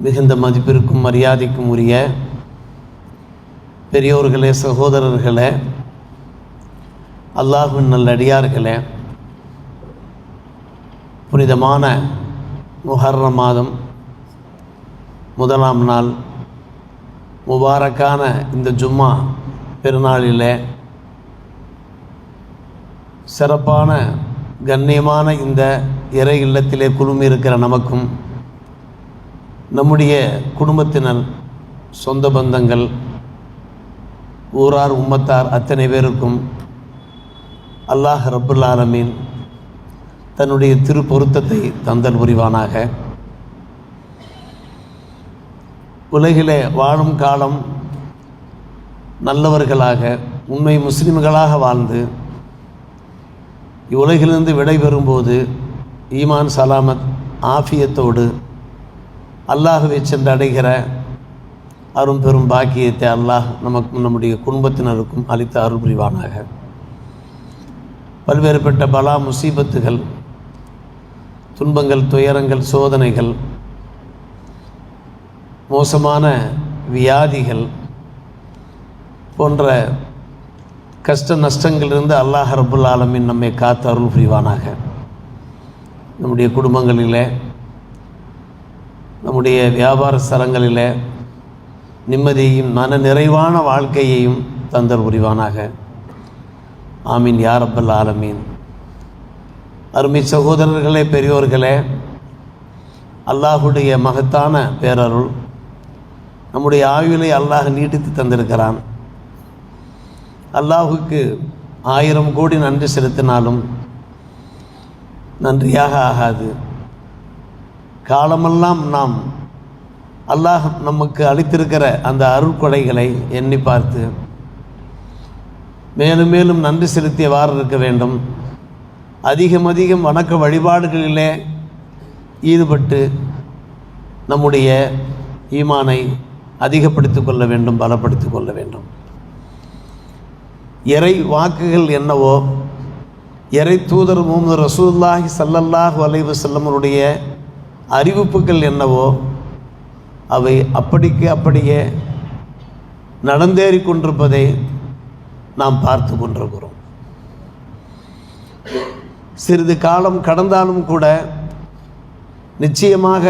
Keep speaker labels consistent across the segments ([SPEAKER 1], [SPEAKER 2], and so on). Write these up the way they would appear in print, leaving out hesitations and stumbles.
[SPEAKER 1] மிகுந்த மதிப்பிற்கும் மரியாதைக்கும் உரிய பெரியோர்களே, சகோதரர்களே, அல்லாஹ்வின் நல்லடியார்களே, புனிதமான முஹர்ரம் மாதம் முதலாம் நாள் முபாரக்கான இந்த ஜும்மா பெருநாளிலே சிறப்பான கண்ணியமான இந்த இறை இல்லத்திலே குழுமியிருக்கிற நமக்கும் நம்முடைய குடும்பத்தினர், சொந்த பந்தங்கள், ஊரார், உம்மத்தார் அத்தனை பேருக்கும் அல்லாஹ் ரப்புல் ஆலமீன் தன்னுடைய திரு பொருத்தத்தை தந்தல் புரிவானாக. உலகிலே வாழும் காலம் நல்லவர்களாக, உண்மை முஸ்லிம்களாக வாழ்ந்து இவ்வுலகிலிருந்து விடைபெறும்போது ஈமான், சலாமத், ஆஃபியத்தோடு அல்லாஹ்வை சென்று அடைகிற அரும் பெரும் பாக்கியத்தை அல்லாஹ் நமக்கும் நம்முடைய குடும்பத்தினருக்கும் அளித்த அருள் புரிவானாக. பல்வேறுபட்ட பலா, முசீபத்துகள், துன்பங்கள், துயரங்கள், சோதனைகள், மோசமான வியாதிகள் போன்ற கஷ்ட நஷ்டங்களிலிருந்து அல்லாஹ் ரப்புல் ஆலமீன் நம்மை காத்து அருள் புரிவானாக. நம்முடைய குடும்பங்களிலே, நம்முடைய வியாபார ஸ்தலங்களிலே நிம்மதியையும் மன நிறைவான வாழ்க்கையையும் தந்தல் புரிவானாக. ஆமீன் யா ரப்பல் ஆலமீன். அருமை சகோதரர்களே, பெரியோர்களே, அல்லாஹுடைய மகத்தான பேரருள் நம்முடைய ஆயுளை அல்லாஹ் நீட்டித்து தந்திருக்கிறான். அல்லாஹுக்கு 1000 கோடி நன்றி செலுத்தினாலும் நன்றியாக ஆகாது. காலமெல்லாம் நாம் அல்லாஹ் நமக்கு அளித்திருக்கிற அந்த அருட்கொடைகளை எண்ணி பார்த்து மேலும் மேலும் நன்றி செலுத்தியவாறு இருக்க வேண்டும். அதிகம் அதிகம் வணக்க வழிபாடுகளிலே ஈடுபட்டு நம்முடைய ஈமானை அதிகப்படுத்திக் கொள்ள வேண்டும், பலப்படுத்திக் கொள்ள வேண்டும். இறை வாக்குகள் என்னவோ, இறை தூதர் முஹம்மது ரசூலுல்லாஹி ஸல்லல்லாஹு அலைஹி வஸல்லமுடைய அறிவிப்புகள் என்னவோ அவை அப்படியே நடந்தேறி கொண்டிருப்பதை நாம் பார்த்து கொண்டிருக்கிறோம். சிறிது காலம் கடந்தாலும் கூட நிச்சயமாக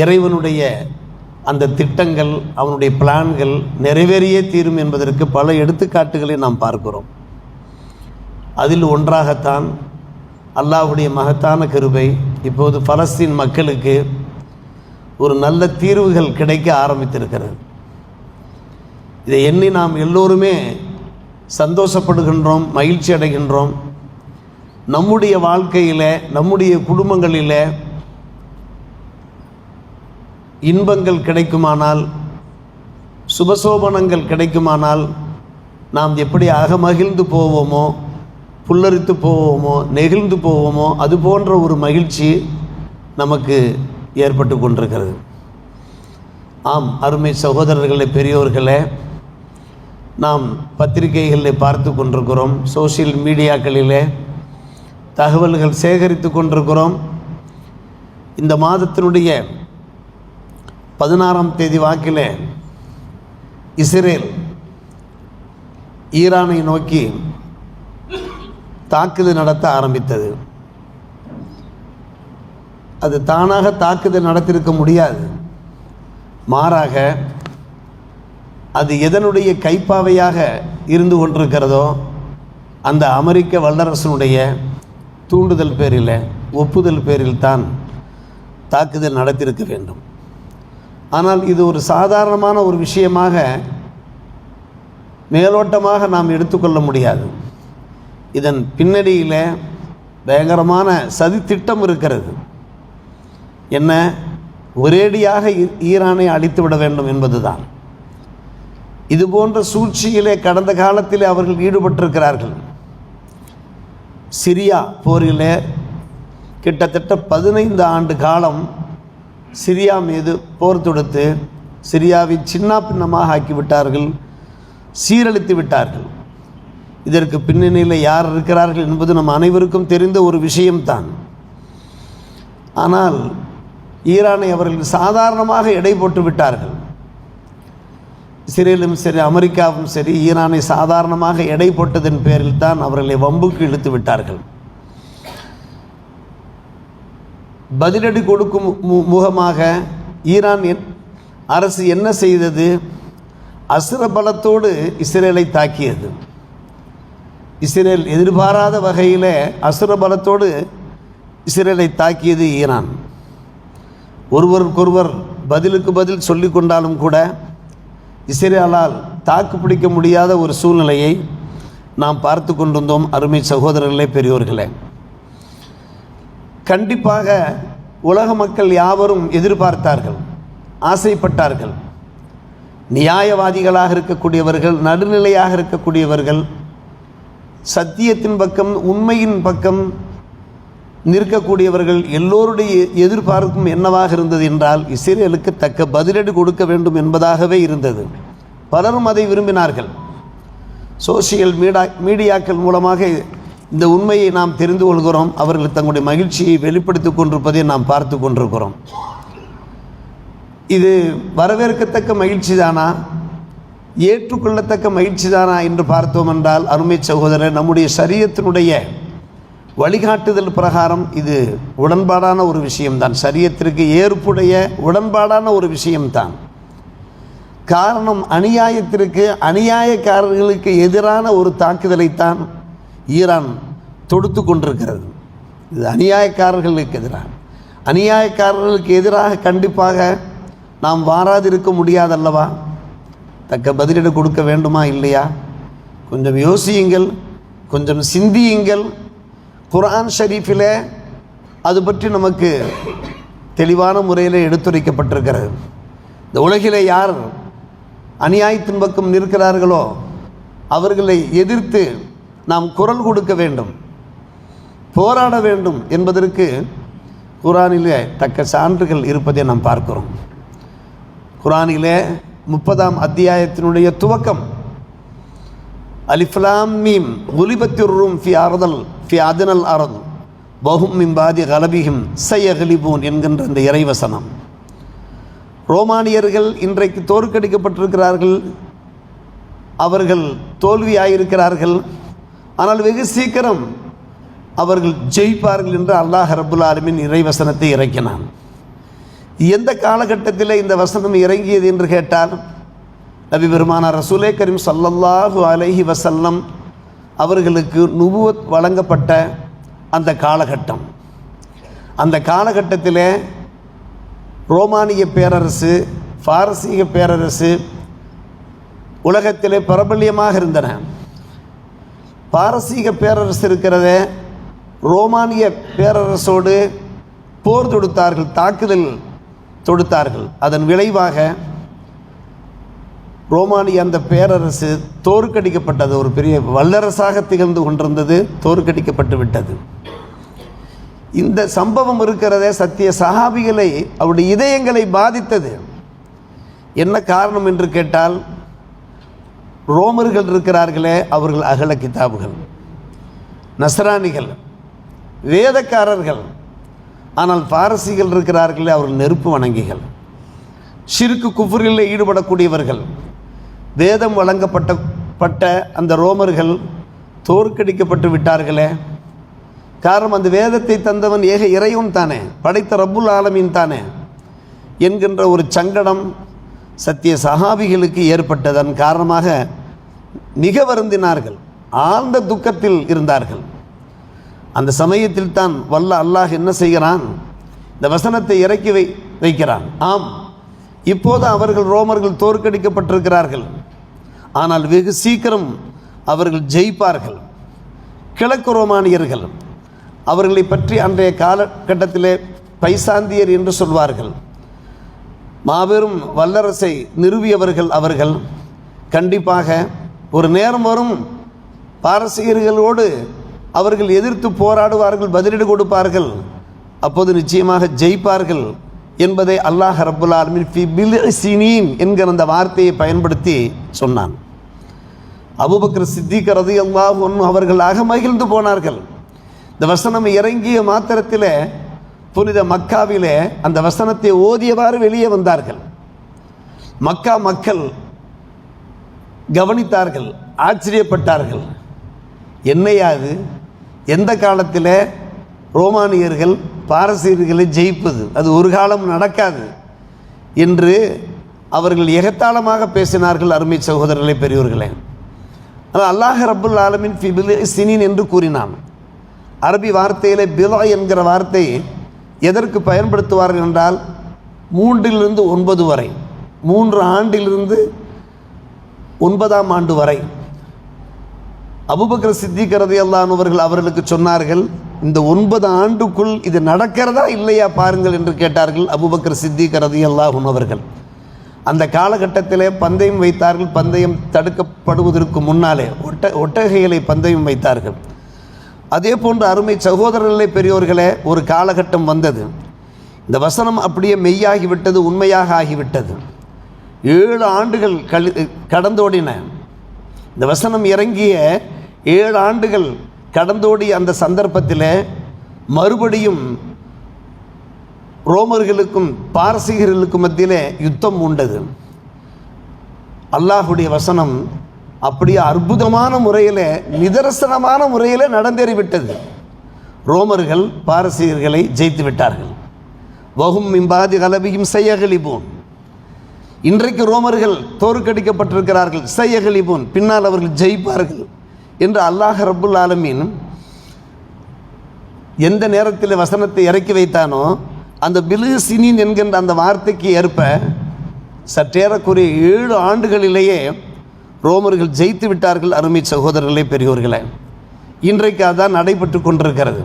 [SPEAKER 1] இறைவனுடைய அந்த திட்டங்கள், அவனுடைய பிளான்கள் நிறைவேறியே தீரும் என்பதற்கு பல எடுத்துக்காட்டுகளை நாம் பார்க்கிறோம். அதில் ஒன்றாகத்தான் அல்லாஹ்வுடைய மகத்தான கிருபை இப்போது பலஸ்தீன் மக்களுக்கு ஒரு நல்ல தீர்வுகள் கிடைக்க ஆரம்பித்திருக்கிறது. இதை எண்ணி நாம் எல்லோருமே சந்தோஷப்படுகின்றோம், மகிழ்ச்சி அடைகின்றோம். நம்முடைய வாழ்க்கையில், நம்முடைய குடும்பங்களில் இன்பங்கள் கிடைக்குமானால், சுபசோபனங்கள் கிடைக்குமானால் நாம் எப்படி அகமகிழ்ந்து போவோமோ, புல்லரித்து போவோமோ, நெகிழ்ந்து போவோமோ, அது போன்ற ஒரு மகிழ்ச்சி நமக்கு ஏற்பட்டு கொண்டிருக்கிறது. ஆம் அருமை சகோதரர்களே, பெரியோர்களே, நாம் பத்திரிகைகளில் பார்த்து கொண்டிருக்கிறோம், சோசியல் மீடியாக்களிலே தகவல்கள் சேகரித்து கொண்டிருக்கிறோம். இந்த மாதத்தினுடைய 16ஆம் தேதி வாக்கில் இஸ்ரேல் ஈரானை நோக்கி தாக்குதல் நடத்த ஆரம்பித்தது. அது தானாக தாக்குதல் நடத்தியிருக்க முடியாது. மாறாக அது எதனுடைய கைப்பாவையாக இருந்து கொண்டிருக்கிறதோ அந்த அமெரிக்க வல்லரசனுடைய தூண்டுதல் பேரில், ஒப்புதல் பேரில் தான் தாக்குதல் நடத்தியிருக்க வேண்டும். ஆனால் இது ஒரு சாதாரணமான ஒரு விஷயமாக மேலோட்டமாக நாம் எடுத்துக்கொள்ள முடியாது. இதன் பின்னணியில் பயங்கரமான சதித்திட்டம் இருக்கிறது. என்ன? ஒரேடியாக ஈரானை அழித்துவிட வேண்டும் என்பதுதான். இது போன்ற சூழ்ச்சியிலே கடந்த காலத்தில் அவர்கள் ஈடுபட்டிருக்கிறார்கள். சிரியா போரிலே கிட்டத்தட்ட 15 ஆண்டு காலம் சிரியா மீது போர் தொடுத்து சிரியாவை சின்ன பின்னமாக ஆக்கிவிட்டார்கள், சீரழித்து விட்டார்கள். இதற்கு பின்னணியில் யார் இருக்கிறார்கள் என்பது நம் அனைவருக்கும் தெரிந்த ஒரு விஷயம்தான். ஆனால் ஈரானை அவர்கள் சாதாரணமாக எடை போட்டு விட்டார்கள். இஸ்ரேலும் சரி அமெரிக்காவும் சரி ஈரானை சாதாரணமாக எடை போட்டதன் பேரில் தான் அவர்களை வம்புக்கு இழுத்து விட்டார்கள். பதிலடி கொடுக்கும் முகமாக ஈரான் அரசு என்ன செய்தது? அசுர பலத்தோடு இஸ்ரேலை தாக்கியது. இஸ்ரேல் எதிர்பாராத வகையில் அசுர பலத்தோடு இஸ்ரேலை தாக்கியது ஈரான். ஒருவருக்கொருவர் பதிலுக்கு பதில் சொல்லி கொண்டாலும் கூட இஸ்ரேலால் தாக்கு பிடிக்க முடியாத ஒரு சூழ்நிலையை நாம் பார்த்து கொண்டிருந்தோம். அருமை சகோதரர்களே, பெரியோர்களே, கண்டிப்பாக உலக மக்கள் யாவரும் எதிர்பார்த்தார்கள், ஆசைப்பட்டார்கள். நியாயவாதிகளாக இருக்கக்கூடியவர்கள், நடுநிலையாக இருக்கக்கூடியவர்கள், சத்தியத்தின் பக்கம் உண்மையின் பக்கம் நிற்கக்கூடியவர்கள் எல்லோருடைய எதிர்பார்ப்பும் என்னவாக இருந்தது என்றால் இஸ்ரேலுக்கு தக்க பதிலடி கொடுக்க வேண்டும் என்பதாகவே இருந்தது. பலரும் அதை விரும்பினார்கள். சோசியல் மீடியாக்கள் மூலமாக இந்த உண்மையை நாம் தெரிந்து கொள்கிறோம். அவர்கள் தங்களுடைய மகிழ்ச்சியை வெளிப்படுத்தி கொண்டிருப்பதை நாம் பார்த்து கொண்டிருக்கிறோம். இது வரவேற்கத்தக்க மகிழ்ச்சி தானா, ஏற்றுக்கொள்ளத்தக்க மகிழ்ச்சி தானா என்று பார்த்தோம் என்றால் அருமை சகோதரர், நம்முடைய ஷரியத்தினுடைய வழிகாட்டுதல் பிரகாரம் இது உடன்பாடான ஒரு விஷயம்தான், ஷரியத்திற்கு ஏற்புடைய உடன்பாடான ஒரு விஷயம்தான். காரணம், அநியாயத்திற்கு அநியாயக்காரர்களுக்கு எதிரான ஒரு தாக்குதலைத்தான் ஈரான் தொடுத்து கொண்டிருக்கிறது. இது அநியாயக்காரர்களுக்கு எதிராக, அநியாயக்காரர்களுக்கு எதிராக கண்டிப்பாக நாம் வாராதிருக்க முடியாதல்லவா? தக்க பதிலீடு கொடுக்க வேண்டுமா இல்லையா? கொஞ்சம் யோசியுங்கள், கொஞ்சம் சிந்தியுங்கள். குர்ஆன் ஷரீஃபில் அது பற்றி நமக்கு தெளிவான முறையில் எடுத்துரைக்கப்பட்டிருக்கிறது. இந்த உலகிலே யார் அநியாயத்தின் பக்கம் நிற்கிறார்களோ அவர்களை எதிர்த்து நாம் குரல் கொடுக்க வேண்டும், போராட வேண்டும் என்பதற்கு குர்ஆனிலே தக்க சான்றுகள் இருப்பதை நாம் பார்க்கிறோம். குர்ஆனிலே 30ஆம் அத்தியாயத்தினுடைய துவக்கம், அலிஃப் லாம் மீம் குலிபத்திர் ரூம் ஃபி அத்னல் அர்த் வஹும் மின் பாதி கலபிஹிம் சயக்லிபூன் என்கின்ற இந்த இறைவசனம். ரோமானியர்கள் இன்றைக்கு தோற்கடிக்கப்பட்டிருக்கிறார்கள், அவர்கள் தோல்வியாயிருக்கிறார்கள். ஆனால் வெகு சீக்கிரம் அவர்கள் ஜெயிப்பார்கள் என்று அல்லாஹ் ரப்புல் ஆலமீன் இறைவசனத்தை இறக்கினான். எந்த காலகட்டத்தில் இந்த வசனம் இறங்கியது என்று கேட்டால், நபி பெருமானார் ரசூலே கரீம் ஸல்லல்லாஹு அலைஹி வஸல்லம் அவர்களுக்கு நுபுவத் வழங்கப்பட்ட அந்த காலகட்டம். அந்த காலகட்டத்தில் ரோமானிய பேரரசு, பாரசீக பேரரசு உலகத்திலே பிரபல்யமாக இருந்தன. பாரசீக பேரரசு இருக்கிறத ரோமானிய பேரரசோடு போர் தொடுத்தார்கள், தாக்குதல் தொடுத்தார்கள். அதன் விளைவாக ரோமானிய அந்த பேரரசு தோற்கடிக்கப்பட்டது. ஒரு பெரிய வல்லரசாக திகழ்ந்து கொண்டிருந்தது, தோற்கடிக்கப்பட்டு விட்டது. இந்த சம்பவம் இருக்கிறதே சத்திய சஹாபிகளை, அவருடைய இதயங்களை பாதித்தது. என்ன காரணம் என்று கேட்டால், ரோமர்கள் இருக்கிறார்களே அவர்கள் அகல கிதாபுகள், நஸ்ரானிகள், வேதக்காரர்கள். ஆனால் பாரசீகள் இருக்கிறார்களே அவர்கள் நெருப்பு வணங்கிகள், ஷிர்க்கு குஃப்ரில் ஈடுபடக்கூடியவர்கள். வேதம் வழங்கப்பட்ட அந்த ரோமர்கள் தோற்கடிக்கப்பட்டு விட்டார்களே. காரணம், அந்த வேதத்தை தந்தவன் ஏக இறைவன் தானே, படைத்த ரப்புல் ஆலமீன் தானே என்கின்ற ஒரு சங்கடம் சத்திய சஹாபிகளுக்கு ஏற்பட்டதன் காரணமாக மிக வருந்தினார்கள், ஆழ்ந்த துக்கத்தில் இருந்தார்கள். அந்த சமயத்தில் தான் வல்ல அல்லாஹ் என்ன செய்கிறான், இந்த வசனத்தை இறக்கி வைக்கிறான். ஆம், இப்போது அவர்கள் ரோமர்கள் தோற்கடிக்கப்பட்டிருக்கிறார்கள், ஆனால் வெகு சீக்கிரம் அவர்கள் ஜெயிப்பார்கள். கிழக்கு ரோமானியர்கள், அவர்களை பற்றி அன்றைய காலகட்டத்திலே பைசாந்தியர் என்று சொல்வார்கள். மாபெரும் வல்லரசை நிறுவியவர்கள் அவர்கள். கண்டிப்பாக ஒரு நேரம் வரும், பாரசீகர்களோடு அவர்கள் எதிர்த்து போராடுவார்கள், பதிலீடு கொடுப்பார்கள், அப்போது நிச்சயமாக ஜெயிப்பார்கள் என்பதை அல்லாஹ் ரப்புல் ஆலமீன் ஃபி பில்இ சினீன் என்கிற அந்த வார்த்தையை பயன்படுத்தி சொன்னான். அபூபக்கர் சித்திக் ரலியல்லாஹு அன்ஹு அவர்கள் அகமகிழ்ந்து போனார்கள். இந்த வசனம் இறங்கிய மாத்திரத்தில் புனித மக்காவிலே அந்த வசனத்தை ஓதியவாறு வெளியே வந்தார்கள். மக்கா மக்கள் கவனித்தார்கள், ஆச்சரியப்பட்டார்கள். என்னையாது, எந்த காலத்தில் ரோமானியர்கள் பாரசீகர்களை ஜெயிப்பது, அது ஒரு காலம் நடக்காது என்று அவர்கள் எகத்தாளமாக பேசினார்கள். அருமை சகோதரர்களே, பெரியோர்களே, ஆனால் அல்லாஹ் ரப்புல் ஆலமீன் ஃபி பில்இ சினீன் என்று கூறினான். அரபி வார்த்தையிலே பிலா என்கிற வார்த்தை எதற்கு பயன்படுத்துவார்கள் என்றால் 3 to 9 வரை, 3 ஆண்டிலிருந்து 9ஆம் ஆண்டு வரை. அபூபக்கர் சித்திக் ரலியல்லாஹு அன்ஹு அவர்களுக்கு சொன்னார்கள், இந்த 9 ஆண்டுக்குள் இது நடக்கிறதா இல்லையா பாருங்கள் என்று கேட்டார்கள் அபூபக்கர் சித்திக் ரலியல்லாஹு அன்ஹு அவர்கள். அந்த காலகட்டத்திலே பந்தயம் வைத்தார்கள். பந்தயம் தடுக்கப்படுவதற்கு முன்னாலே ஒட்டகைகளை பந்தயம் வைத்தார்கள். அதே போன்று அருமை சகோதரர்களே, பெரியோர்களே, ஒரு காலகட்டம் வந்தது. இந்த வசனம் அப்படியே மெய்யாகிவிட்டது, உண்மையாக ஆகிவிட்டது. 7 ஆண்டுகள் கடந்தோடின. இந்த வசனம் இறங்கிய 7 ஆண்டுகள் கடந்தோடிய அந்த சந்தர்ப்பத்தில் மறுபடியும் ரோமர்களுக்கும் பாரசீகர்களுக்கும் மத்தியிலே யுத்தம் உண்டது. அல்லாஹுடைய வசனம் அப்படியே அற்புதமான முறையில், நிதர்சனமான முறையில் நடந்தேறிவிட்டது. ரோமர்கள் பாரசீகர்களை ஜெயித்து விட்டார்கள். வஹும் மின் பாதி கலபியும் சையகலிபூன். இன்றைக்கு ரோமர்கள் தோற்கடிக்கப்பட்டிருக்கிறார்கள். சையகலிபூன், பின்னால் அவர்கள் ஜெயிப்பார்கள் என்று அல்லாஹ் ரப்புல் ஆலமீன் எந்த நேரத்தில் வசனத்தை இறக்கி வைத்தானோ அந்த பில்இ சினீன் என்கின்ற அந்த வார்த்தைக்கு ஏற்ப சற்றேறக்குறைய 7 ஆண்டுகளிலேயே ரோமர்கள் ஜெயித்து விட்டார்கள். அருமை சகோதரர்களே, பெரியோர்களே, இன்றைக்கு அதான் நடைபெற்று கொண்டிருக்கிறது.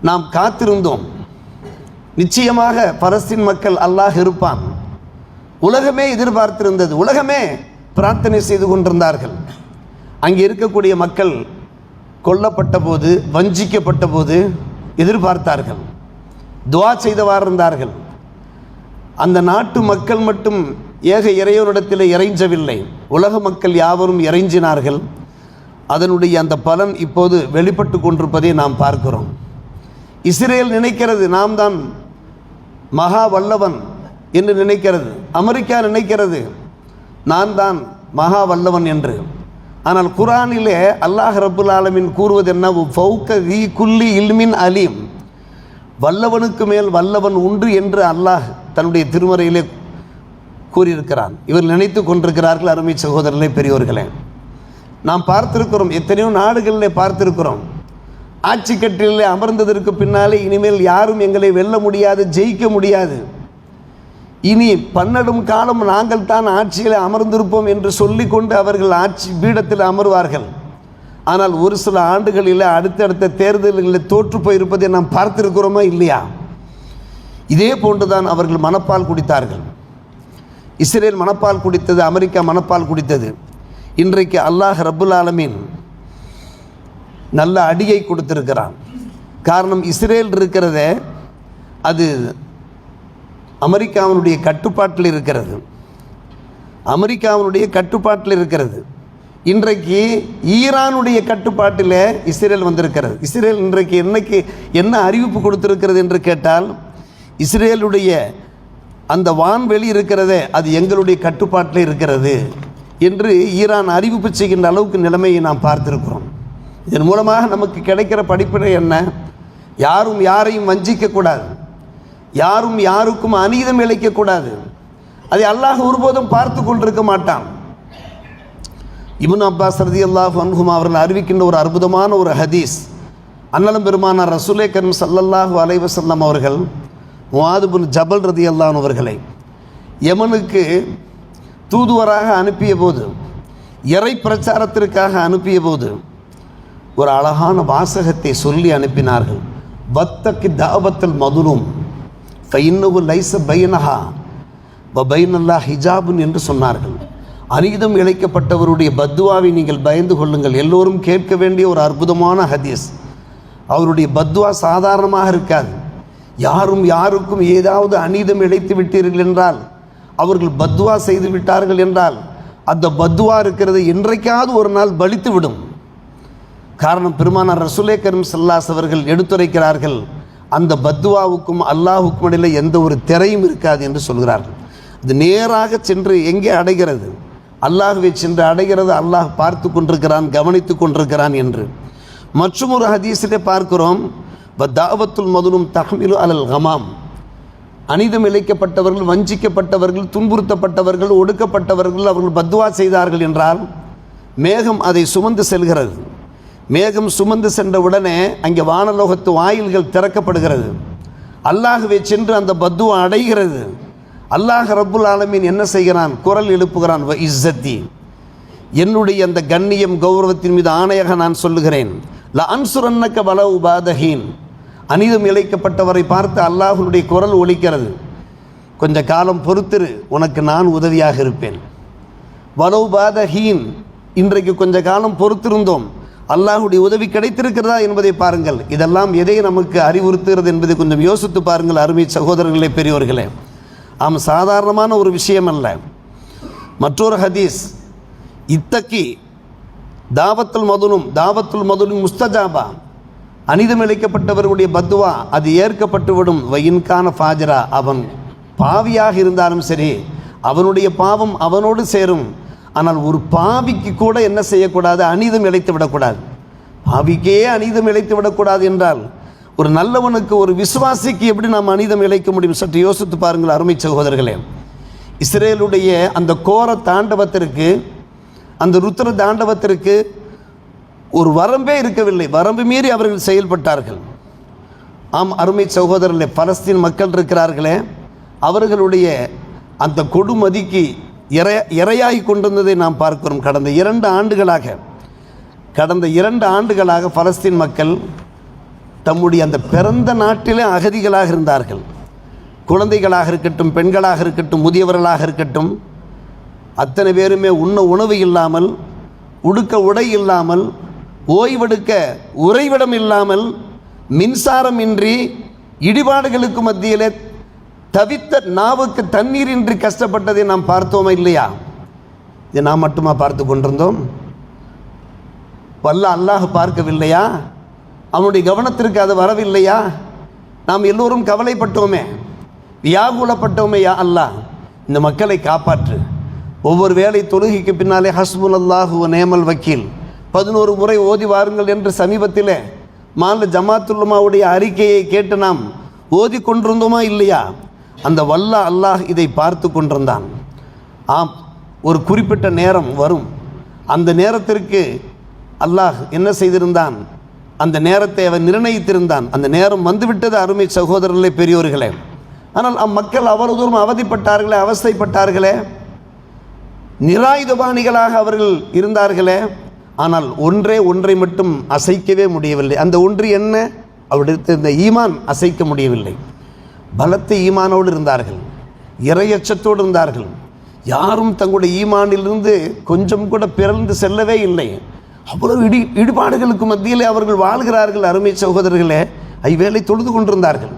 [SPEAKER 1] நாம் காத்திருந்தோம், நிச்சயமாக பலஸ்தீன் மக்கள் அல்லாஹ் இருப்பான். உலகமே எதிர்பார்த்திருந்தது, உலகமே பிரார்த்தனை செய்து கொண்டிருந்தார்கள். அங்கே இருக்கக்கூடிய மக்கள் கொல்லப்பட்ட போது, வஞ்சிக்கப்பட்ட போது எதிர்பார்த்தார்கள், துவா செய்தவாறு இருந்தார்கள். அந்த நாட்டு மக்கள் மட்டும் ஏக இறைவனிடத்தில் இறைஞ்சவில்லை, உலக மக்கள் யாவரும் இறைஞ்சினார்கள். அதனுடைய அந்த பலன் இப்போது வெளிப்பட்டு கொண்டிருப்பதை நாம் பார்க்கிறோம். இஸ்ரேல் நினைக்கிறது நாம் தான் மகா வல்லவன் என்று நினைக்கிறது. அமெரிக்கா நினைக்கிறது நான் தான் மகா வல்லவன் என்று. ஆனால் குர்ஆனிலே அல்லாஹ் ரப்புல் ஆலமீன் கூறுவது என்ன? ஃபௌக தி குல்லி இல்மின் அலீம். வல்லவனுக்கு மேல் வல்லவன் உண்டு என்று அல்லாஹ் தன்னுடைய திருமறையிலே கூறியிருக்கிறான். இவர் நினைத்து கொண்டிருக்கிறார்கள். அருமை சகோதரர்களே, பெரியோர்களே, நாம் பார்த்திருக்கிறோம், எத்தனையோ நாடுகளிலே பார்த்திருக்கிறோம். ஆட்சி கட்டிலே அமர்ந்ததற்கு பின்னாலே இனிமேல் யாரும் எங்களை வெல்ல முடியாது, ஜெயிக்க முடியாது, இனி பன்னெடும் காலம் நாங்கள் தான் ஆட்சியில் அமர்ந்திருப்போம் என்று சொல்லிக்கொண்டு அவர்கள் ஆட்சி பீடத்தில் அமர்வார்கள். ஆனால் ஒரு சில ஆண்டுகளில் அடுத்தடுத்த தேர்தல்களில் தோற்று போயிருப்பதை நாம் பார்த்திருக்கிறோமா இல்லையா? இதே போன்றுதான் அவர்கள் மனப்பால் குடித்தார்கள். Israel மனப்பால் குடித்தது, America மனப்பால் குடித்தது. இன்றைக்கு அல்லாஹ் ரப்புல் ஆலமீன் நல்ல அடியை கொடுத்திருக்கிறான். காரணம், இஸ்ரேல் இருக்கிறதே அது அமெரிக்காவினுடைய கட்டுப்பாட்டில் இருக்கிறது. அமெரிக்காவினுடைய கட்டுப்பாட்டில் இருக்கிறது. இன்றைக்கு ஈரானுடைய கட்டுப்பாட்டில் இஸ்ரேல் வந்திருக்கிறது. இஸ்ரேல் இன்றைக்கு என்ன அறிவிப்பு கொடுத்திருக்கிறது என்று கேட்டால், இஸ்ரேலுடைய அந்த வான்வெளி இருக்கிறதே அது எங்களுடைய கட்டுப்பாட்டில் இருக்கிறது என்று ஈரான் அறிவிப்பு செய்கின்ற அளவுக்கு நிலைமையை நாம் பார்த்திருக்கிறோம். இதன் மூலமாக நமக்கு கிடைக்கிற படிப்பினை என்ன? யாரும் யாரையும் வஞ்சிக்கக்கூடாது, யாரும் யாருக்கும் அநீதம் இழைக்கக்கூடாது. அதை அல்லாஹ் ஒருபோதும் பார்த்து கொண்டிருக்க மாட்டான். இப்னு அப்பாஸ் ரலியல்லாஹு அன்ஹுமா அவர்கள் அறிவிக்கின்ற ஒரு அற்புதமான ஒரு ஹதீஸ். அன்னலம் பெருமானார் ரசூலே கரீம் ஸல்லல்லாஹு அலைஹி வஸல்லம் அவர்கள் முஆது பின் ஜபல் ரலியல்லாஹு அன்ஹு அவர்களை யமனுக்கு தூதுவராக அனுப்பிய போது, இறை பிரச்சாரத்திற்காக அனுப்பிய போது ஒரு அழகான வாசகத்தை சொல்லி அனுப்பினார்கள். வத்தக்கி தாவத்தல் மதுலும் ஃபைன்னஹு லைஸ பைனஹா வ பைனல்லாஹ் ஹிஜாபுன் என்று சொன்னார்கள். அநீதம் இழைக்கப்பட்டவருடைய பத்துவாவை நீங்கள் பயந்து கொள்ளுங்கள். எல்லோரும் கேட்க வேண்டிய ஒரு அற்புதமான ஹதீஸ். அவருடைய பத்துவா சாதாரணமாக இருக்காது. யாரும் யாருக்கும் ஏதாவது அநீதம் இழைத்து விட்டீர்கள் என்றால், அவர்கள் பத்துவா செய்து விட்டார்கள் என்றால், அந்த பத்துவா இருக்கிறது என்றைக்காவது ஒரு நாள் பலித்து விடும். காரணம், பெருமானார் ரசூலே கரீம் ஸல்லல்லாஹு அலைஹி அவர்கள் எடுத்துரைக்கிறார்கள், அந்த பத்துவாவுக்கும் அல்லாஹுக்கும் இடையில எந்த ஒரு திரையும் இருக்காது என்று சொல்கிறார்கள். அது நேராக சென்று எங்கே அடைகிறது? அல்லாஹ்வை சென்று அடைகிறது. அல்லாஹ் பார்த்து கொண்டிருக்கிறான், கவனித்து கொண்டிருக்கிறான் என்று. மற்றும் ஒரு ஹதீஸிலே பார்க்கிறோம், தாவத்துல் மதுலும் தஹ்மிலு அலல் கமாம். அநீதம் இழைக்கப்பட்டவர்கள், வஞ்சிக்கப்பட்டவர்கள், துன்புறுத்தப்பட்டவர்கள், ஒடுக்கப்பட்டவர்கள் அவர்கள் பத்துவா செய்தார்கள் என்றால் மேகம் அதை சுமந்து செல்கிறது. மேகம் சுமந்து சென்ற உடனே அங்கே வானலோகத்து வாயில்கள் திறக்கப்படுகிறது. அல்லாஹ்வை சென்று அந்த பத்துவா அடைகிறது. அல்லாஹ் ரப்புல் ஆலமீன் என்ன செய்கிறான்? குரல் எழுப்புகிறான், வ இஸ்ஸத்தி, என்னுடைய அந்த கண்ணியம் கௌரவத்தின் மீது ஆணையாக நான் சொல்லுகிறேன், ல அன்சுரன்னக வலவு பாதஹீன். அநீதம் இழைக்கப்பட்டவரை பார்த்து அல்லாஹ்வுடைய குரல் ஒலிக்கிறது, கொஞ்ச காலம் பொறுத்திரு, உனக்கு நான் உதவியாக இருப்பேன். வலவு பாதஹீன், இன்றைக்கு கொஞ்ச காலம் பொறுத்திருந்தோம், அல்லாஹ்வுடைய உதவி கிடைத்திருக்கிறதா என்பதை பாருங்கள். இதெல்லாம் எதை நமக்கு அறிவுறுத்துகிறது என்பதை கொஞ்சம் யோசித்து பாருங்கள் அருமை சகோதரர்களே, பெரியோர்களே. சாதாரணமான ஒரு விஷயம் அல்ல. மற்றொரு ஹதீஸ், இத்தக்கி தாவத்துல் மதுலும் முஸ்தஜாபா, அநீதம் இழைக்கப்பட்டவர்களுடைய பத்துவா அது ஏற்கப்பட்டுவிடும். வயின்கான ஃபாஜரா, அவன் பாவியாக இருந்தாலும் சரி, அவனுடைய பாவம் அவனோடு சேரும். ஆனால் ஒரு பாவிக்கு கூட என்ன செய்யக்கூடாது? அநீதம் இழைத்து விடக்கூடாது. பாவிக்கே அநீதம் இழைத்து விடக்கூடாது என்றால் ஒரு நல்லவனுக்கு, ஒரு விசுவாசிக்கு எப்படி நாம் அநீதம் இழைக்க முடியும்? சற்று யோசித்து பாருங்கள் அருமை சகோதரர்களே. இஸ்ரேலுடைய அந்த கோர தாண்டவத்திற்கு, அந்த ருத்ர தாண்டவத்திற்கு ஒரு வரம்பே இருக்கவில்லை. வரம்பு மீறி அவர்கள் செயல்பட்டார்கள். ஆம் அருமை சகோதரர்களே, பலஸ்தீன் மக்கள் இருக்கிறார்களே, அவர்களுடைய அந்த கொடுமதிக்கு இரையாகி கொண்டிருந்ததை நாம் பார்க்கிறோம். கடந்த 2 ஆண்டுகளாக பலஸ்தீன் மக்கள் தம்முடைய அந்த பிறந்த நாட்டிலே அகதிகளாக இருந்தார்கள். குழந்தைகளாக இருக்கட்டும், பெண்களாக இருக்கட்டும், முதியவர்களாக இருக்கட்டும், அத்தனை பேருமே உண்ண உணவு இல்லாமல், உடுக்க உடை இல்லாமல், ஓய்வெடுக்க உறைவிடம் இல்லாமல், மின்சாரம் இன்றி, இடிபாடுகளுக்கு மத்தியிலே தவித்த நாவுக்கு தண்ணீரின்றி கஷ்டப்பட்டதை நாம் பார்த்தோமா இல்லையா? இதை நாம் மட்டுமா பார்த்து கொண்டிருந்தோம்? வல்ல அல்லாஹ் பார்க்கவில்லையா? அவனுடைய கவனத்திற்கு அது வரவில்லையா? நாம் எல்லோரும் கவலைப்பட்டோமே, வியாகுலப்பட்டோமே, யா அல்லாஹ் இந்த மக்களை காப்பாற்று. ஒவ்வொரு வேளை தொழுகைக்கு பின்னாலே ஹஸ்புனல்லாஹு வ நிஅமல் வக்கீல் 11 முறை ஓதி வாருங்கள் என்று சமீபத்தில் மாநில ஜமாத்துல்லமாவுடைய அறிக்கையை கேட்டு நாம் ஓதி கொண்டிருந்தோமா இல்லையா? அந்த வல்ல அல்லாஹ் இதை பார்த்து கொண்டிருந்தான். ஆம், ஒரு குறிப்பிட்ட நேரம் வரும். அந்த நேரத்திற்கு அல்லாஹ் என்ன செய்திருந்தான்? அந்த நேரத்தை அவன் நிர்ணயித்திருந்தான். அந்த நேரம் வந்துவிட்டது அருமை சகோதரர்களே, பெரியோர்களே. ஆனால் அம்மக்கள் அவ்வளவு தூரம் அவதிப்பட்டார்களே, அவஸ்தைப்பட்டார்களே, நிராயுதபாணிகளாக அவர்கள் இருந்தார்களே. ஆனால் ஒன்றை மட்டும் அசைக்கவே முடியவில்லை. அந்த ஒன்று என்ன? அவருடைய இந்த ஈமான் அசைக்க முடியவில்லை. பலத்த ஈமானோடு இருந்தார்கள், இறையச்சத்தோடு இருந்தார்கள். யாரும் தங்களுடைய ஈமானிலிருந்து கொஞ்சம் கூட பிறந்து செல்லவே இல்லை. அவ்வளவு இடிபாடுகளுக்கு மத்தியிலே அவர்கள் வாழ்கிறார்கள் அருமை சகோதரர்களே. ஐவேளை தொழுது கொண்டிருந்தார்கள்,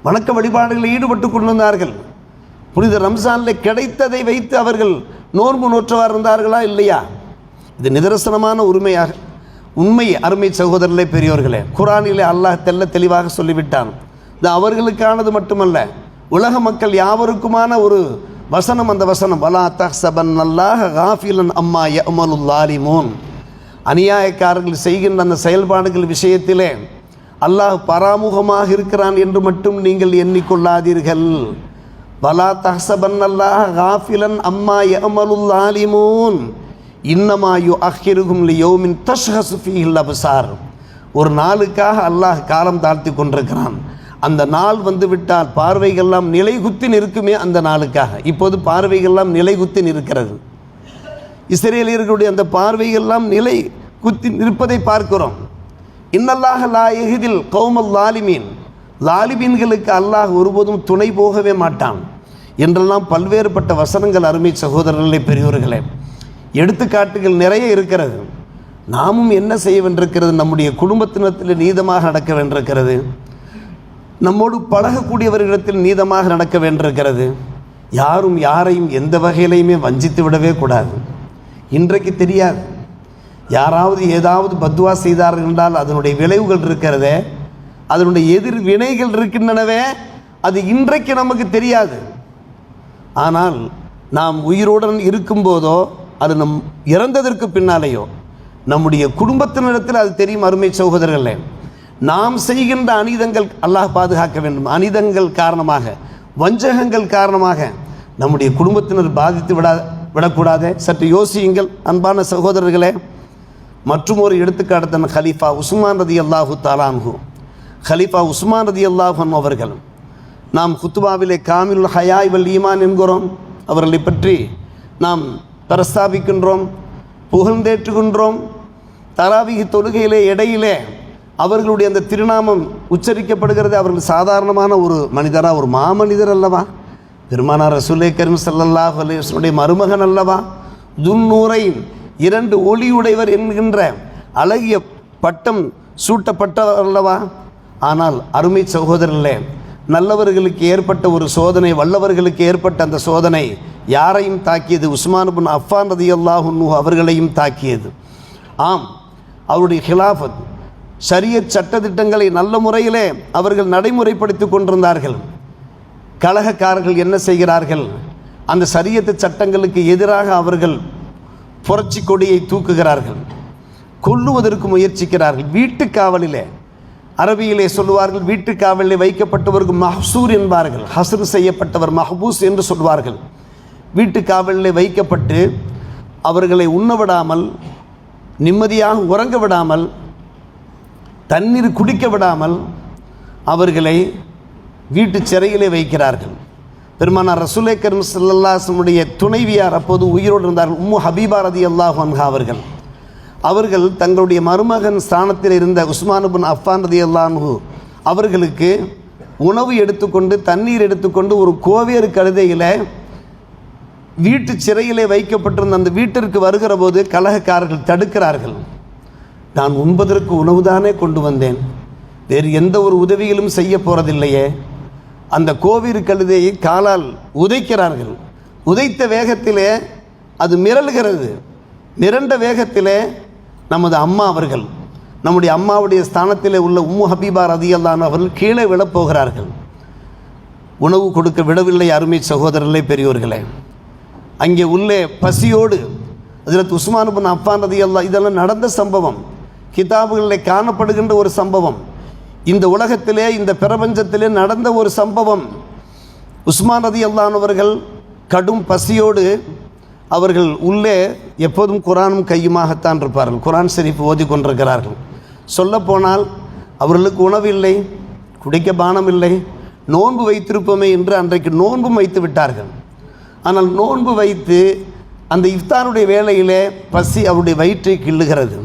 [SPEAKER 1] வணக்க வழிபாடுகளில் ஈடுபட்டு கொண்டிருந்தார்கள். புனித ரம்ஜானில் கிடைத்ததை வைத்து அவர்கள் நோன்பு நோற்றவாறு இருந்தார்களா இல்லையா? இது நிதர்சனமான உண்மை அருமை சகோதரர்களே, பெரியோர்களே. குர்ஆனிலே அல்லாஹ் தெளிவாக சொல்லிவிட்டான். இது அவர்களுக்கானது மட்டுமல்ல, உலக மக்கள் யாவருக்குமான ஒரு வசனம். அந்த வசனம், வலா தஹ்சபன்னல்லாஹ காஃபிலன் அம்மா யஅமலுல் ஸாலிமூன். அநியாயக்காரர்கள் செய்கின்ற அந்த செயல்பாடுகள் விஷயத்திலே அல்லாஹ் பராமுகமாக இருக்கிறான் என்று மட்டும் நீங்கள் எண்ணிக்கொள்ளாதீர்கள். வலா தஹ்சபன்னல்லாஹ காஃபிலன் அம்மா யஅமலுல் ஸாலிமூன் இன்னமா யுஅக்கிருஹும் லியௌமின் தஷ்ஹஸு ஃபீஹில் அப்சார். ஒரு நாளுக்காக அல்லாஹ் காலம் தாழ்த்தி கொண்டிருக்கிறான். அந்த நாள் வந்து விட்டால் பார்வைகள்லாம் நிலைகுத்தி நிற்குமே. அந்த நாளுக்காக இப்போது பார்வைகள்லாம் நிலைகுத்தி நிற்கிறது. இஸ்ரேலியர்களுடைய அந்த பார்வைகள்லாம் நிலை குத்தி நிற்பதை பார்க்கிறோம். இன்னல்லாஹ லா யஹ்தில் கௌமல் ஸாலிமீன். ஸாலிமீன்களுக்கு அல்லாஹ் ஒருபோதும் துணை போகவே மாட்டான் என்றெல்லாம் பல்வேறுபட்ட வசனங்கள் அருமை சகோதரர்களே, பெரியோர்களே, எடுத்துக்காட்டுகள் நிறைய இருக்கிறது. நாமும் என்ன செய்ய வேண்டியிருக்கிறது? நம்முடைய குடும்பத்தினத்தில் நீதமாக நடக்க வேண்டியிருக்கிறது. நம்மோடு பழகக்கூடியவர்களிடத்தில் நீதமாக நடக்க வேண்டியிருக்கிறது. யாரும் யாரையும் எந்த வகையிலையுமே வஞ்சித்து விடவே கூடாது. இன்றைக்கு தெரியாது, யாராவது ஏதாவது பத்துவா செய்தார்கள் என்றால் அதனுடைய விளைவுகள் இருக்கிறதே, அதனுடைய எதிர் வினைகள் இருக்கின்றனவே, அது இன்றைக்கு நமக்கு தெரியாது. ஆனால் நாம் உயிருடன் இருக்கும்போதோ அது நம் இறந்ததற்கு பின்னாலேயோ நம்முடைய குடும்பத்தினரிடத்தில் அது தெரியும். அருமை சகோதரர்களே, நாம் செய்கின்ற அநீதங்கள் அல்லாஹ் பாதுகாக்க வேண்டும். அநீதங்கள் காரணமாக, வஞ்சகங்கள் காரணமாக நம்முடைய குடும்பத்தினர் பாதித்து விடக்கூடாதே. சற்று யோசியுங்கள் அன்பான சகோதரர்களே. மற்றும் ஒரு எடுத்துக்காட்டு தன் ஹலீஃபா உஸ்மான் ரலியல்லாஹு தஆலா அன்ஹு, ஹலீஃபா உஸ்மான் ரலியல்லாஹு அன்ஹு அவர்கள், நாம் குத்துபாவிலே காமிலுல் ஹயாய் வல் ஈமான் என்கிறோம். அவர்களை பற்றி நாம் பிரஸ்தாபிக்கின்றோம், புகழ்ந்தேற்றுகின்றோம். தராவீஹ் தொழுகையிலே இடையிலே அவர்களுடைய அந்த திருநாமம் உச்சரிக்கப்படுகிறது. அவர்கள் சாதாரணமான ஒரு மனிதரா, ஒரு மாமனிதர் அல்லவா? பெருமானார் ரசூலே கரீம் ஸல்லல்லாஹு அலைஹி வஸல்லம் மருமகன் அல்லவா? துன்னூரைன், 2 ஒளியுடையவர் என்கின்ற அழகிய பட்டம் சூட்டப்பட்டவர் அல்லவா? ஆனால் அருமை சகோதரர்களே, நல்லவர்களுக்கு ஏற்பட்ட ஒரு சோதனை, வல்லவர்களுக்கு ஏற்பட்ட அந்த சோதனை யாரையும் தாக்கியது? உஸ்மான் இப்னு அஃபான் ரலியல்லாஹு அன்ஹு அவர்களையும் தாக்கியது. ஆம், அவருடைய ஹிலாஃபத், ஷரியத் சட்டதிட்டங்களை நல்ல முறையிலே அவர்கள் நடைமுறைப்படுத்தி கொண்டிருந்தார்கள். கலகக்காரர்கள் என்ன செய்கிறார்கள்? அந்த ஷரியத்து சட்டங்களுக்கு எதிராக அவர்கள் புரட்சி கொடியை தூக்குகிறார்கள், கொல்லுவதற்கு முயற்சிக்கிறார்கள். வீட்டு காவலிலே, அரபியிலே சொல்லுவார்கள், வீட்டு காவலிலே வைக்கப்பட்டவருக்கு மஹ்சூர் என்பார்கள். ஹஸ்ர் செய்யப்பட்டவர் மஹ்பூஸ் என்று சொல்வார்கள். வீட்டு காவலிலே வைக்கப்பட்டு அவர்களை உண்ண விடாமல், நிம்மதியாக உறங்க விடாமல், தண்ணீர் குடிக்க விடாமல் அவர்களை வீட்டு சிறையிலே வைக்கிறார்கள். பெருமானார் ரசூலே கரீம் ஸல்லல்லாஹு அலைஹி வஸல்லம் துணைவியார் அப்போது உயிரோடு இருந்தார்கள், உம்மு ஹபீபா ரலியல்லாஹு அன்ஹா அவர்கள். அவர்கள் தங்களுடைய மருமகன் ஸ்தானத்தில் இருந்த உஸ்மான் இப்னு அஃபான் ரலியல்லாஹு அன்ஹு அவர்களுக்கு உணவு எடுத்துக்கொண்டு, தண்ணீர் எடுத்துக்கொண்டு ஒரு கோவேறு கழுதையில் வீட்டு சிறையிலே வைக்கப்பட்டிருந்த அந்த வீட்டிற்கு வருகிற போது கலகக்காரர்கள் தடுக்கிறார்கள். நான் உண்பதற்கு உணவுதானே கொண்டு வந்தேன், வேறு எந்த ஒரு உதவிகளும் செய்ய போகிறதில்லையே. அந்த கோவேறு கழுதையை காலால் உதைக்கிறார்கள். உதைத்த வேகத்திலே அது மிரள்கிறது. மிரண்ட வேகத்திலே நமது அம்மா அவர்கள், நம்முடைய அம்மாவுடைய ஸ்தானத்திலே உள்ள உம்மு ஹபீபா ரலியல்லாஹு அன்ஹா அவர்கள் கீழே விழப்போகிறார்கள். உணவு கொடுக்க விடவில்லை. அருமை சகோதரர்களே, பெரியோர்களே, அங்கே உள்ளே பசியோடு ஹஜ்ரத் உஸ்மான் இப்னு அஃபான் ரலியல்லாஹு, இதெல்லாம் நடந்த சம்பவம், கிதாபுகளில் காணப்படுகின்ற ஒரு சம்பவம், இந்த உலகத்திலே, இந்த பிரபஞ்சத்திலே நடந்த ஒரு சம்பவம். உஸ்மான் ரலியல்லாஹு அவர்கள் கடும் பசியோடு அவர்கள் உள்ளே எப்போதும் குரானும் கையுமாகத்தான் இருப்பார்கள். குரான் ஷரீஃப் ஓதி கொண்டிருக்கிறார்கள். சொல்லப்போனால் அவர்களுக்கு உணவு இல்லை, குடிக்க பானம் இல்லை. நோன்பு வைத்திருப்போமே என்று அன்றைக்கு நோன்பும் வைத்து விட்டார்கள். ஆனால் நோன்பு வைத்து அந்த இஃப்தாருடைய வேளையிலே பசி அவருடைய வயிற்றை கிள்ளுகிறது.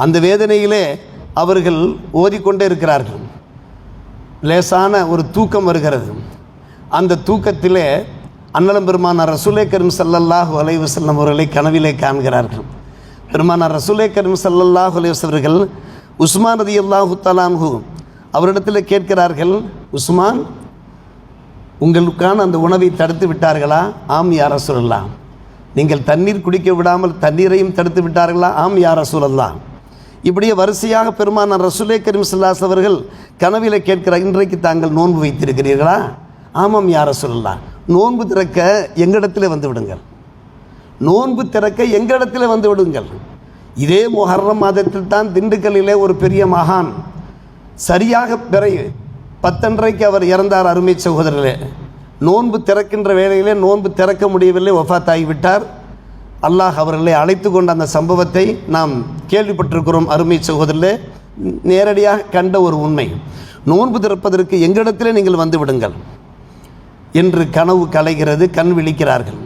[SPEAKER 1] அந்த வேதனையிலே அவர்கள் ஓதிக்கொண்டே இருக்கிறார்கள். லேசான ஒரு தூக்கம் வருகிறது. அந்த தூக்கத்திலே அன்னலம் பெருமானார் ரசூலே கரீம் ஸல்லல்லாஹு அலைஹி வஸல்லம் அவர்களை கனவிலே காண்கிறார்கள். பெருமானார் ரசூலே கரீம் ஸல்லல்லாஹு அலைஹி வஸல்லம் அவர்கள் உஸ்மான் ரலியல்லாஹு தஆலா அன்ஹு அவரிடத்தில் கேட்கிறார்கள், உஸ்மான், உங்களுக்கான அந்த உணவை தடுத்து விட்டார்களா? ஆம் யா ரசூலல்லாஹ். நீங்கள் தண்ணீர் குடிக்க விடாமல் தண்ணீரையும் தடுத்து விட்டார்களா? ஆம் யா ரசூலல்லாஹ். இப்படியே வரிசையாக பெருமானார் ரசூலே கரீம் ஸல்லல்லாஹு அலைஹி வஸல்லம் அவர்கள் கனவிலே கேட்கிறார், இன்றைக்கு தாங்கள் நோன்பு வைத்திருக்கிறீர்களா? ஆமாம் யா ரசூலல்லாஹ். நோன்பு திறக்க எங்களிடத்தில் வந்து விடுங்கள், நோன்பு திறக்க எங்களிடத்தில் வந்து விடுங்கள். இதே முஹர்ரம் மாதத்தில் தான் திண்டுக்கல்லிலே ஒரு பெரிய மகான் சரியாக பிறை 10:30 அவர் இறந்தார். அருமை சகோதரர்களே, நோன்பு திறக்கின்ற வேளையிலே நோன்பு திறக்க முடியவில்லை, வஃபாத் ஆகிவிட்டார். அல்லாஹ் அவர்களை அழைத்து கொண்ட அந்த சம்பவத்தை நாம் கேள்விப்பட்டிருக்கிறோம். அருமை சகோதரர்களே, நேரடியாக கண்ட ஒரு உண்மை. நோன்பு திறப்பதற்கு எங்களிடத்திலே நீங்கள் வந்து விடுங்கள் என்று கனவு கலைகிறது. கண் விழிக்கிறார்கள்.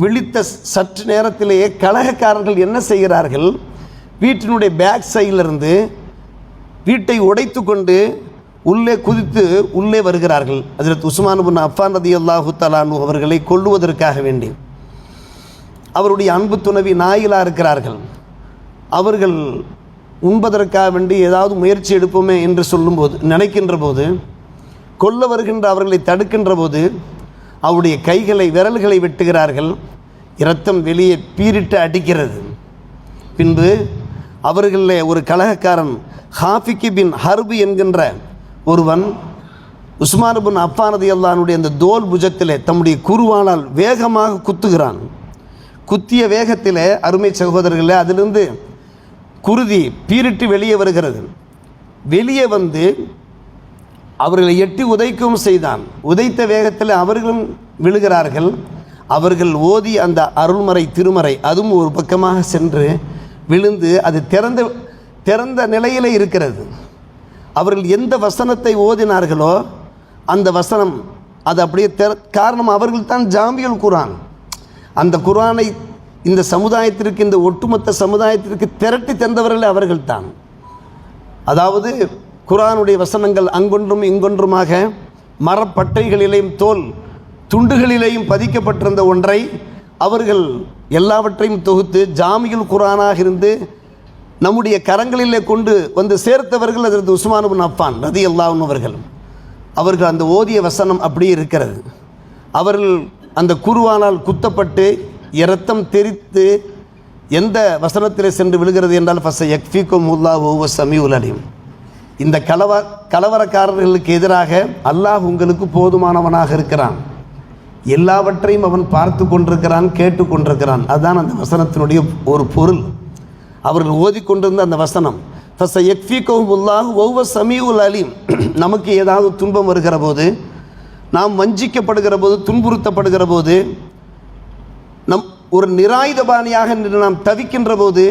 [SPEAKER 1] விழித்த சற்று நேரத்திலேயே கலகக்காரர்கள் என்ன செய்கிறார்கள்? வீட்டினுடைய பேக் சைடிலிருந்து வீட்டை உடைத்து கொண்டு உள்ளே குதித்து உள்ளே வருகிறார்கள். ஹஜ்ரத் உஸ்மான் இப்னு அஃபான் ரலியல்லாஹு தஆலா அன்ஹு அவர்களை கொல்லுவதற்காக வேண்டி. அவருடைய அன்பு துணைவி நாயிலா இருக்கிறார்கள். அவர்கள் உண்பதற்காக வேண்டி ஏதாவது முயற்சி எடுப்போமே என்று சொல்லும்போது, நினைக்கின்ற போது, கொல்ல வருகின்ற அவர்களை தடுக்கின்ற போது அவருடைய கைகளை, விரல்களை வெட்டுகிறார்கள். இரத்தம் வெளியே பீரிட்டு அடிக்கிறது. பின்பு அவர்களில் ஒரு கலகக்காரன் ஹாஃபிக் பின் ஹர்ப் என்கின்ற ஒருவன் உஸ்மான் இப்னு அஃபான் ரலியல்லாஹு அன்ஹுடைய அந்த தோல் புஜத்திலே தம்முடைய குருவானால் வேகமாக குத்துகிறான். குத்திய வேகத்திலே அருமை சகோதரர்களே அதிலிருந்து குருதி பீரிட்டு வெளியே வருகிறது. வெளியே வந்து அவர்களை எட்டி உதைக்கவும் செய்தான். உதைத்த வேகத்தில் அவர்களும் விழுகிறார்கள். அவர்கள் ஓதி அந்த அருள்மறை திருமறை அதுவும் ஒரு பக்கமாக சென்று விழுந்து அது திறந்த நிலையிலே இருக்கிறது. அவர்கள் எந்த வசனத்தை ஓதினார்களோ அந்த வசனம் அது அப்படியே காரணம் அவர்கள் தான் ஜாமியுல் குர்ஆன். அந்த குர்ஆனை இந்த சமுதாயத்திற்கு, இந்த ஒட்டுமொத்த சமுதாயத்திற்கு திரட்டி தந்தவர்கள் அவர்கள்தான். அதாவது குர்ஆனுடைய வசனங்கள் அங்கொன்றும் இங்கொன்றுமாக மரப்பட்டைகளிலேயும் தோல் துண்டுகளிலேயும் பதிக்கப்பட்டிருந்த ஒன்றை அவர்கள் எல்லாவற்றையும் தொகுத்து ஜாமியுல் குர்ஆனாக இருந்து நம்முடைய கரங்களிலே கொண்டு வந்து சேர்த்தவர்கள் அதற்கு உஸ்மான் இப்னு அஃபான் ரலியல்லாஹு அன்ஹு அவர்கள் அந்த ஓதிய வசனம் அப்படியே இருக்கிறது. அவர்கள் அந்த குர்ஆனால் குத்தப்பட்டு இரத்தம் தெரித்து எந்த வசனத்திலே சென்று விழுகிறது என்றால் ஃபஸயக்ஃபீகுமுல்லாஹு வஹுவ ஸமீஉல் அலீம். இந்த கலவரக்காரர்களுக்கு எதிராக அல்லாஹ் உங்களுக்கு போதுமானவனாக இருக்கிறான், எல்லாவற்றையும் அவன் பார்த்து கொண்டிருக்கிறான், கேட்டு கொண்டிருக்கிறான். அதுதான் அந்த வசனத்தினுடைய ஒரு பொருள். அவர்கள் ஓதிக்கொண்டிருந்த அந்த வசனம் ஃபஸயக்ஃபீகுமுல்லாஹு வஹுவ ஸமீஉல் அலீம். நமக்கு ஏதாவது துன்பம் வருகிற போது, நாம் வஞ்சிக்கப்படுகிற போது, துன்புறுத்தப்படுகிற போது, ஒரு நிராயுதபாணியாக நின்று நாம் தவிக்கின்ற போது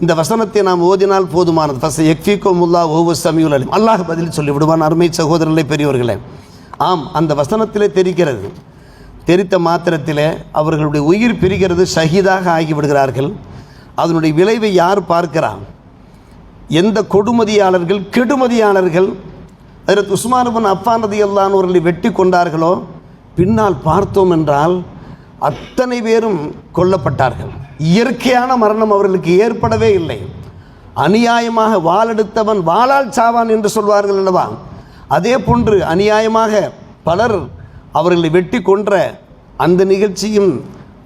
[SPEAKER 1] இந்த வசனத்தை நாம் ஓதினால் போதுமானது. ஃபஸயக்ஃபீகுமுல்லாஹு வஹுவ ஸமீஉல் அலீம். அல்லாஹ் பதில் சொல்லிவிடுவான். அருமை சகோதரர்களே, பெரியவர்களே, ஆம், அந்த வசனத்திலே தெரிகிறது. தெரித்த மாத்திரத்திலே அவர்களுடைய உயிர் பிரிகிறது, ஷஹீதாக ஆகிவிடுகிறார்கள். அதனுடைய விளைவை யார் பார்க்கிறான்? எந்த கொடுமதியாளர்கள், கெடுமதியாளர்கள் ஹஜ்ரத் உஸ்மான் இப்னு அஃபான் ரலியல்லாஹு அன்ஹு அவர்களை வெட்டி கொண்டார்களோ பின்னால் பார்த்தோம் என்றால் அத்தனை பேரும் கொல்லப்பட்டார்கள். இயற்கையான மரணம் அவர்களுக்கு ஏற்படவே இல்லை. அநியாயமாக வாளெடுத்தவன் வாளால் சாவான் என்று சொல்வார்கள் அல்லவா, அதே போன்று அநியாயமாக பலர் அவர்களை வெட்டி கொன்ற அந்த நிகழ்ச்சியும்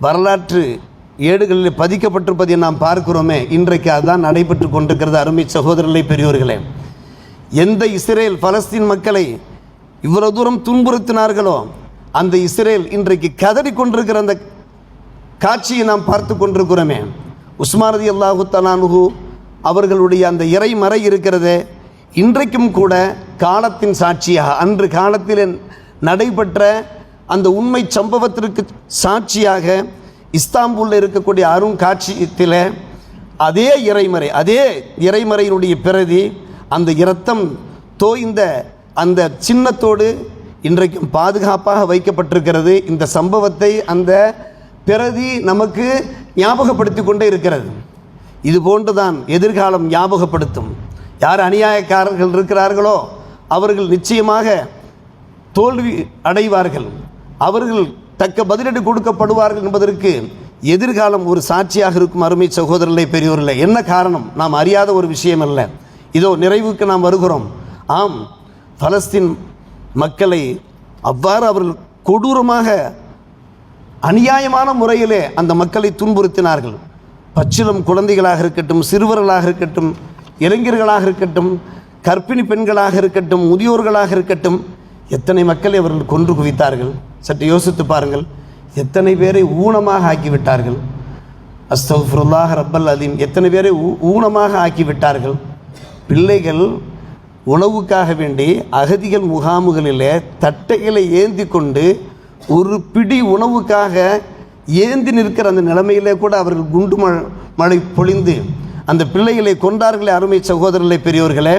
[SPEAKER 1] வரலாற்று ஏடுகளில் பதிக்கப்பட்டிருப்பதை நாம் பார்க்கிறோமே. இன்றைக்கு அதுதான் நடைபெற்று கொண்டிருக்கிறது. அருமை சகோதரர்களே, பெரியோர்களே, எந்த இஸ்ரேல் பலஸ்தீன் மக்களை இவ்வளவு தூரம் துன்புறுத்தினார்களோ அந்த இஸ்ரேல் இன்றைக்கு கதறி கொண்டிருக்கிற அந்த காட்சியை நாம் பார்த்து கொண்டிருக்கிறோமே. உஸ்மான் ரலியல்லாஹு தஆலா அன்ஹு அவர்களுடைய அந்த இறைமறை இருக்கிறதே, இன்றைக்கும் கூட காலத்தின் சாட்சியாக, அன்று காலத்தில் நடைபெற்ற அந்த உண்மை சம்பவத்திற்கு சாட்சியாக இஸ்தாம்பூலில் இருக்கக்கூடிய அருங்காட்சியத்தில் அதே இறைமறையினுடைய பிரதி, அந்த இரத்தம் தோய்ந்த அந்த சின்னத்தோடு இன்றைக்கும் பாதுகாப்பாக வைக்கப்பட்டிருக்கிறது. இந்த சம்பவத்தை அந்த பிரதி நமக்கு ஞாபகப்படுத்தி கொண்டே இருக்கிறது. இது போன்றுதான் எதிர்காலம் ஞாபகப்படுத்தும். யார் அநியாயக்காரர்கள் இருக்கிறார்களோ அவர்கள் நிச்சயமாக தோல்வி அடைவார்கள், அவர்கள் தக்க பதிலடி கொடுக்கப்படுவார்கள் என்பதற்கு எதிர்காலம் ஒரு சாட்சியாக இருக்கும். அருமை சகோதரர்களே, பெரியோர்களே, என்ன காரணம்? நாம் அறியாத ஒரு விஷயம் அல்ல. இதோ நிறைவுக்கு நாம் வருகிறோம். ஆம், பலஸ்தீன் மக்களை அவ்வாறு அவர்கள் கொடூரமாக அநியாயமான முறையிலே அந்த மக்களை துன்புறுத்தினார்கள். பச்சிளம் குழந்தைகளாக இருக்கட்டும், சிறுவர்களாக இருக்கட்டும், இளைஞர்களாக இருக்கட்டும், கர்ப்பிணி பெண்களாக இருக்கட்டும், முதியோர்களாக இருக்கட்டும், எத்தனை மக்களை அவர்கள் கொன்று குவித்தார்கள். சற்று யோசித்து பாருங்கள். எத்தனை பேரை ஊனமாக ஆக்கிவிட்டார்கள். அஸ்தக்ஃபிருல்லாஹ் ரப்பல் அலீம். எத்தனை பேரை ஊனமாக ஆக்கிவிட்டார்கள். பிள்ளைகள் உணவுக்காக வேண்டி அகதிகள் முகாமுகளிலே தட்டைகளை ஏந்தி கொண்டு ஒரு பிடி உணவுக்காக ஏந்தி நிற்கிற அந்த நிலைமையிலே கூட அவர்கள் குண்டு மழை பொழிந்து அந்த பிள்ளைகளை கொண்டார்களே. அருமை சகோதரர்களே, பெரியோர்களே,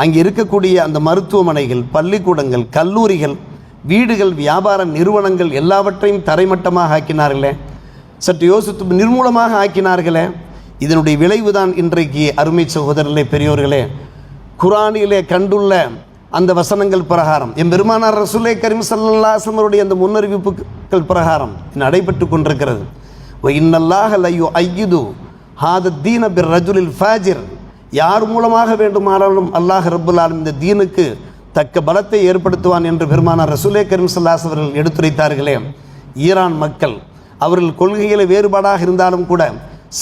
[SPEAKER 1] அங்கே இருக்கக்கூடிய அந்த மருத்துவமனைகள், பள்ளிக்கூடங்கள், கல்லூரிகள், வீடுகள், வியாபார நிறுவனங்கள் எல்லாவற்றையும் தரைமட்டமாக ஆக்கினார்களே. சற்று யோசித்து நிர்மூலமாக ஆக்கினார்களே. இதனுடைய விளைவுதான் இன்றைக்கு அருமை சகோதரர்களே, பெரியோர்களே, குர்ஆனிலே கண்டுள்ள அந்த வசனங்கள் பிரகாரம், எம்பெருமானார் ரசூலே கரீம் ஸல்லல்லாஹு அலைஹி வஸல்லம் அவருடைய அந்த முன்னறிவிப்புகள் பிரகாரம் நடைபெற்று கொண்டிருக்கிறது. வ இன்னல்லாஹ லா யுஅய்யிது ஹாத தீன பிர்ரஜுலில் ஃபாஜிர். யார் மூலமாக வேண்டுமானாலும் அல்லாஹ் ரப்புல் ஆலமீன் இந்த தீனுக்கு தக்க பலத்தை ஏற்படுத்துவான் என்று பெருமானார் ரசூலே கரீம் ஸல்லல்லாஹு அலைஹி வஸல்லம் அவர்கள் எடுத்துரைத்தார்களே. ஈரான் மக்கள் அவர்கள் கொள்கைகளை வேறுபாடாக இருந்தாலும் கூட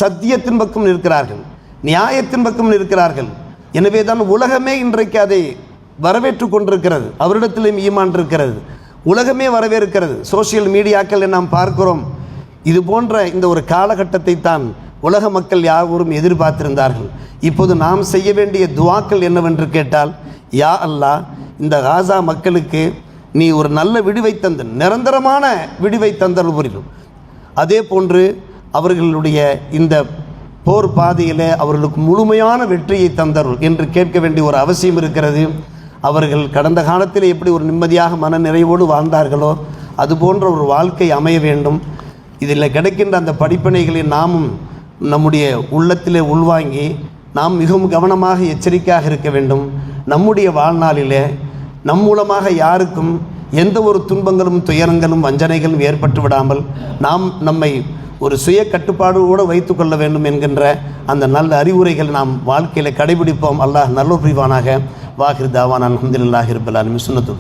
[SPEAKER 1] சத்தியத்தின் பக்கம் நிற்கிறார்கள், நியாயத்தின் பக்கம் நிற்கிறார்கள். எனவே தான் உலகமே இன்றைக்கு அதை வரவேற்று கொண்டிருக்கிறது, அவரிடத்திலும் ஈமான் இருக்கிறது, உலகமே வரவேற்கிறது. சோசியல் மீடியாக்களை நாம் பார்க்கிறோம். இது போன்ற இந்த ஒரு காலகட்டத்தை தான் உலக மக்கள் யாவரும் எதிர்பார்த்திருந்தார்கள். இப்போது நாம் செய்ய வேண்டிய துவாக்கள் என்னவென்று கேட்டால், யா அல்லாஹ், இந்த காசா மக்களுக்கு நீ ஒரு நல்ல விடுவை தந்து, நிரந்தரமான விடுவை தந்தருள் புரியும். அதே போன்று அவர்களுடைய இந்த போர் பாதையில் அவர்களுக்கு முழுமையான வெற்றியை தந்தருள் என்று கேட்க வேண்டிய ஒரு அவசியம் இருக்கிறது. அவர்கள் கடந்த காலத்தில் எப்படி ஒரு நிம்மதியாக மன நிறைவோடு வாழ்ந்தார்களோ அது போன்ற ஒரு வாழ்க்கை அமைய வேண்டும். இதில் கிடைக்கின்ற அந்த படிப்பினைகளை நாமும் நம்முடைய உள்ளத்திலே உள்வாங்கி நாம் மிகவும் கவனமாக எச்சரிக்கையாக இருக்க வேண்டும். நம்முடைய வாழ்நாளிலே நம் மூலமாக யாருக்கும் எந்த ஒரு துன்பங்களும் துயரங்களும் வஞ்சனைகளும் ஏற்பட்டு விடாமல் நாம் நம்மை ஒரு சுய கட்டுப்பாடோடு வைத்து கொள்ள வேண்டும் என்கின்ற அந்த நல்ல அறிவுரைகள் நாம் வாழ்க்கையில் கடைபிடிப்போம். அல்லாஹ் நல்ல புரிவானாக. வாஹிர் தாவான் அல்ஹம்துலில்லாஹி ரப்பில் ஆலமீன். சுன்னத்துல்